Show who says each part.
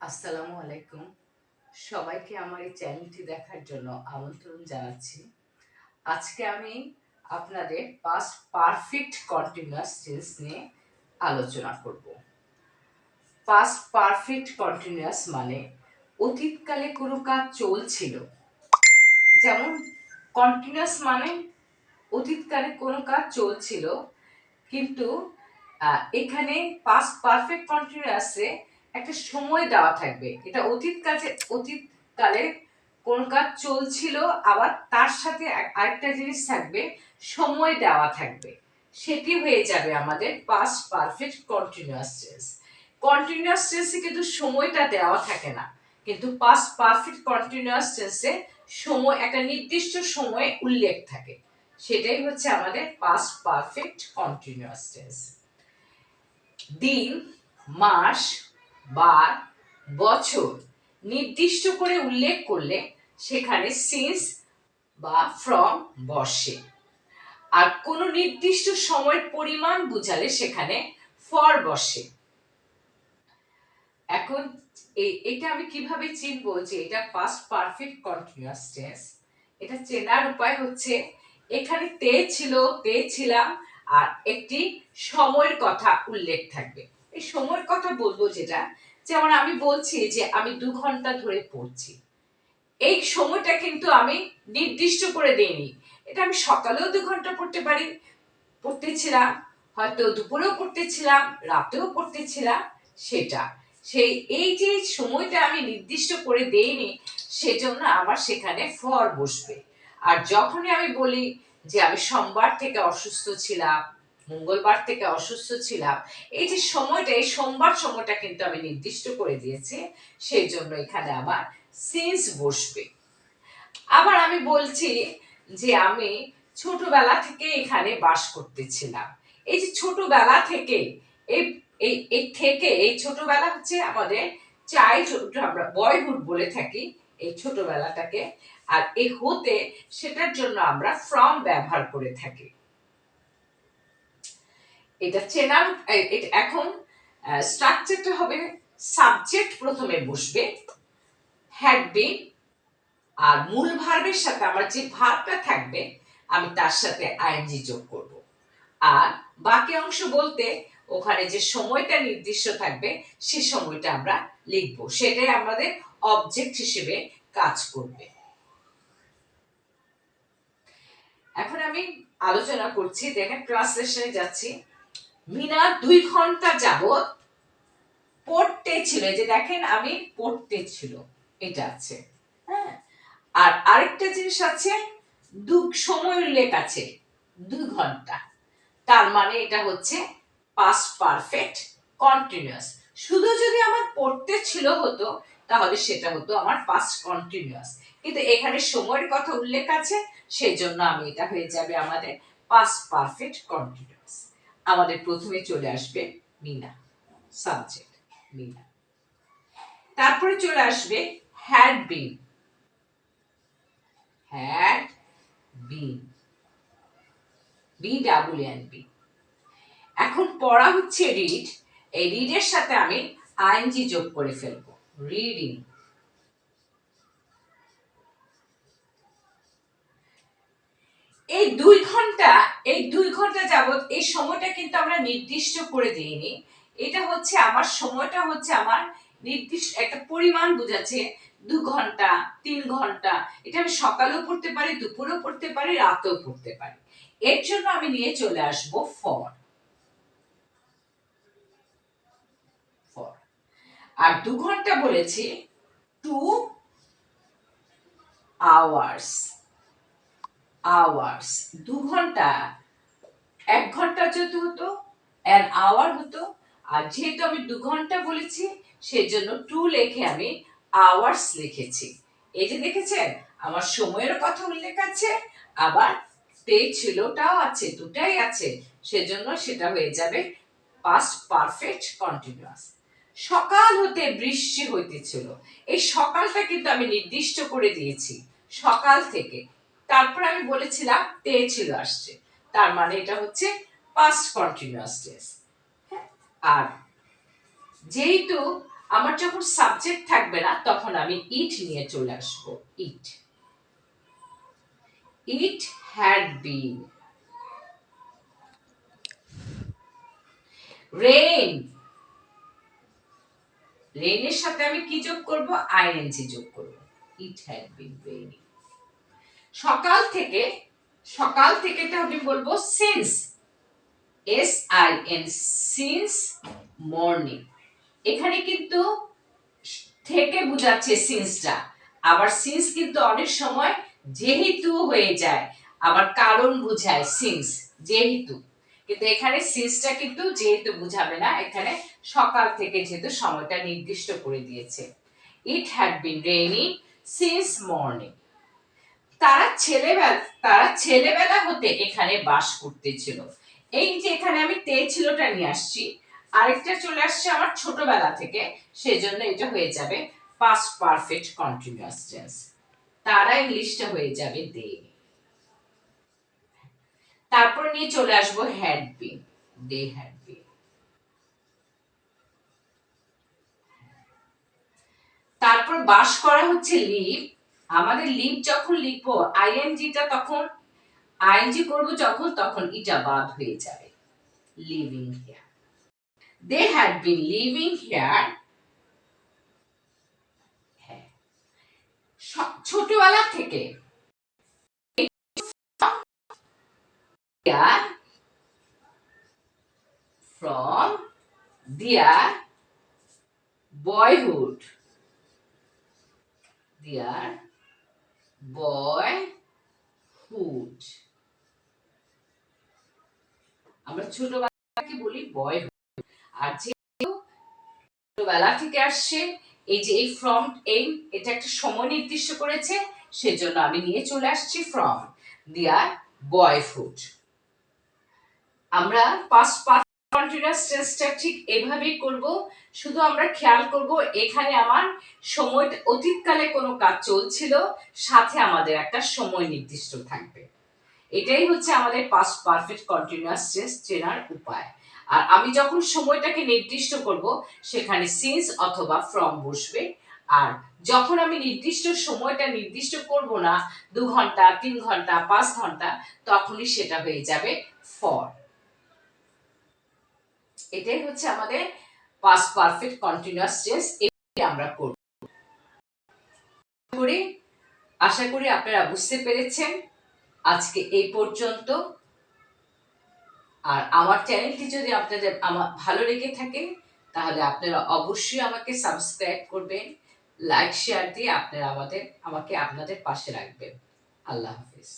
Speaker 1: আসসালামু আলাইকুম। সবাইকে আমার এই চ্যানেলটি দেখার জন্য আমন্ত্রণ জানাচ্ছি। আজকে আমি আপনাদের পাস্ট পারফেক্ট কন্টিনিউয়াস টেন্স নিয়ে আলোচনা করব। পাস্ট পারফেক্ট কন্টিনিউয়াস মানে অতীতকালে কোনো কাজ চলছিল। যেমন কন্টিনিউয়াস মানে অতীতকালে কোনো কাজ চলছিল, কিন্তু এখানে পাস্ট পারফেক্ট কন্টিনিউয়াসে একটা সময় দেওয়া থাকবে। এটা অতীতকালে কোন কাজ চলছিল, আবার তার সাথে আরেকটা জিনিস থাকবে, সময় দেওয়া থাকবে। সেটি হয়ে যাবে আমাদের past perfect continuous tense. Continuous টেন্সে কিন্তু সময়টা দেওয়া থাকে না, কিন্তু পাস্ট পারফেক্ট কন্টিনিউয়াস টেন্সে সময়, একটা নির্দিষ্ট সময়ে উল্লেখ থাকে। সেটাই হচ্ছে আমাদের পাস্ট পারফেক্ট কন্টিনিউয়াস টেন্স। দিন, মাস, বার, বছর নির্দিষ্ট করে উল্লেখ করলে সেখানে সিন্স বা ফ্রম বসে, আর কোনো নির্দিষ্ট সময়ের পরিমাণ বোঝালে সেখানে ফর বসে। এখন এটা আমি কিভাবে চিনবো যে এটা পাস্ট পারফেক্ট কন্টিনিউয়াস টেন্স? এটা চেনার উপায় হচ্ছে, এখানে তে ছিল, তে ছিলাম, আর একটি সময়ের কথা উল্লেখ থাকবে। এই সময়ের কথা বলবো যেটা, যেমন আমি বলছি যে আমি 2 ঘন্টা ধরে পড়ছি। এই সময়টা কিন্তু আমি নির্দিষ্ট করে দেইনি। এটা আমি সকালেও 2 ঘন্টা পড়তেছিলাম, হয়তো দুপুরেও পড়তেছিলাম, রাতেও পড়তেছিলাম। সেটা এই যে সময়টা আমি নির্দিষ্ট করে দেইনি, সেজন্য আমার সেখানে ফর বসবে। আর যখনই আমি বলি যে আমি সোমবার থেকে অসুস্থ ছিলাম, মঙ্গলবার থেকে অসুস্থ ছিলাম, এই যে সময়টা, এই সোমবার সময়টা কিন্তু আমি নির্দিষ্ট করে দিয়েছি, সেই জন্য এখানে আমার সিন্স বসবে। আবার আমি বলছি যে আমি ছোটবেলা থেকে এখানে বাস করতেছিলাম। এই যে ছোটবেলা থেকে, এই এই ছোটবেলা হচ্ছে আমাদের চাইল্ডহুড, আমরা বয়হুড বলে থাকি এই ছোটবেলাটাকে। আর এই হতে, সেটার জন্য আমরা ফ্রম ব্যবহার করে থাকি। এটা চেনার এখন স্ট্রাকচারটা হবে, সাবজেক্ট প্রথমে বসবে, হ্যাড বিন, আর মূল ভার্বের সাথে আমার যে ভার্বটা থাকবে আমি তার সাথে আইএনজি যোগ করব। আর বাকি অংশ বলতে ওখানে যে সময়টা নির্দিষ্ট থাকবে সে সময়টা আমরা লিখব, সেটাই আমাদের অবজেক্ট হিসেবে কাজ করবে। এখন আমি আলোচনা করছি, দেখেন ট্রান্সলেশনে যাচ্ছি। মিনা 2 ঘন্টা যাবত পড়তে ছিল, যে দেখেন আমি পড়তে ছিল, এটা আছে। হ্যাঁ, আর আরেকটা জিনিস আছে, সময় উল্লেখ আছে 2 ঘন্টা, তার মানে এটা হচ্ছে পাস্ট পারফেক্ট কন্টিনিউয়াস। শুধু যদি আমার পড়তে ছিল হতো, তাহলে সেটা হতো আমার পাস্ট কন্টিনিউয়াস, কিন্তু এখানে সময়ের কথা উল্লেখ আছে, সেজন্য আমি এটা হয়ে যাবে আমাদের পাস্ট পারফেক্ট কন্টিনিউয়াস। আমাদের প্রথমে চলে আসবে মিনা, সাবজেক্ট মিনা। তারপরে চলে আসবে had been, had been, BWNB। এখন পড়া হচ্ছে রিড, এই রিডের সাথে আমি আইএনজি যোগ করে ফেলবো, রিডিং। এই 2 ঘন্টা যাবত, এই সময়টা কিন্তু আমরা নির্দিষ্ট করে দিইনি। এটা হচ্ছে আমার সময়টা, হচ্ছে আমার নির্দিষ্ট একটা পরিমাণ বোঝাচ্ছে, 2 ঘন্টা, 3 ঘন্টা। এটা আমি সকালেও পড়তে পারি, দুপুরেও পড়তে পারি, রাতেও পড়তে পারি। এর জন্য আমি নিয়ে চলে আসব ফর। আর 2 ঘন্টা বলেছি, 2 আওয়ার্স। 2 ঘন্টা, 1 ঘন্টা যদি হতো an hour হতো, আর যেহেতু আমি 2 ঘন্টা বলেছি সেজন্য 2 লিখে আমি আওয়ার্স লিখেছি। এই যে দেখেছেন, আমার সময়ের কথা উল্লেখ আছে, আবার তে ছিলটাও আছে, দুটাই আছে, সেজন্য সেটা হয়ে যাবে পাস্ট পারফেক্ট কন্টিনিউয়াস। সকাল হতে বৃষ্টি হইতেছিল, এই সকালটা কিন্তু আমি নির্দিষ্ট করে দিয়েছি, সকাল থেকে। তারপর আমি বলেছিলাম তে ছিল আসছে, তার মানে এটা হচ্ছে পাস্ট কন্টিনিউয়াস টেন্স। আর যেহেতু আমার যখন সাবজেক্ট থাকবে না তখন আমি ইট নিয়ে চলে আসবো। ইট, ইট হ্যাড বিন। রেইন, রেইনের সাথে আমি কি যোগ করব? আইএনজি যোগ করব। It had been raining. সকাল থেকে, সকাল থেকে আমি বলবো সিন্স, SIN, সিন্স মর্নিং। এখানে কিন্তু থেকে বোঝাচ্ছে সিন্সটা, আবার সিন্স কিন্তু অনেক সময় যেহেতু হয়ে যায়, আবার কারণ বোঝায় সিন্স, যেহেতু। কিন্তু এখানে সিন্সটা কিন্তু যেহেতু বুঝাবে না, এখানে সকাল থেকে যেহেতু সময়টা নির্দিষ্ট করে দিয়েছে। It had been raining since morning. তারা ছেলেবেলা হতে এখানে বাস করতেছিল। এই যে এখানে আমি তে ছিলটা নিয়ে আসছি, আরেকটা চলে আসছে আমার ছোটবেলা থেকে, সেজন্য এটা হয়ে যাবে পাস্ট পারফেক্ট কন্টিনিউয়াস টেন্স। তারা ইংলিশটা হয়ে যাবে দে। তারপর নিয়ে চলে আসবো had been, they had been. তারপর বাস করা হচ্ছে লিভ। আমাদের লিভ যখন লিখবো আইএনজিটা, তখন আইএনজি করবো যখন, তখন এটা বাদ হয়ে যাবে। Living here, they had been living here। হ্যাঁ, ছোটবেলা থেকে from their boyhood, their boyhood। আমরা ছোটবেলাকে বলি বয়হুড। আর যে ছোটবেলা থেকে আসছে, এই যে এই ফ্রম, এটা একটা সময় নির্দিষ্ট করেছে, সেজন্য আমি নিয়ে চলে আসছি ফ্রম দেয়ার বয়হুড। আমরা পাস্ট পারফেক্ট কন্টিনিউয়াস টেন্সটা ঠিক এভাবেই করব। শুধু আমরা খেয়াল করব এখানে আমার সময়, অতীতকালে কোনো কাজ চলছিল, সাথে আমাদের একটা সময় নির্দিষ্ট থাকবে। এটাই হচ্ছে আমাদের পাস্ট পারফেক্ট কন্টিনিউয়াস টেন্স চেনার উপায়। আর আমি যখন সময়টাকে নির্দিষ্ট করব, সেখানে সিন্স অথবা ফ্রম বসবে। আর যখন আমি নির্দিষ্ট সময়টা নির্দিষ্ট করব না, 2 ঘন্টা, 3 ঘন্টা, 5 ঘন্টা, তখনই সেটা হয়ে যাবে ফর। এটাই হচ্ছে আমাদের পাস্ট পারফেক্ট কন্টিনিউয়াস টেন্স। এটাই আমরা করব। আশা করি আপনারা বুঝতে পেরেছেন। আজকে এই পর্যন্ত। আর আমার চ্যানেলটি যদি আপনাদের আমার ভালো লেগে থাকে, তাহলে আপনারা অবশ্যই আমাকে সাবস্ক্রাইব করবেন, লাইক শেয়ার দিয়ে আপনারা আমাকে আপনাদের পাশে রাখবেন। আল্লাহ হাফেজ।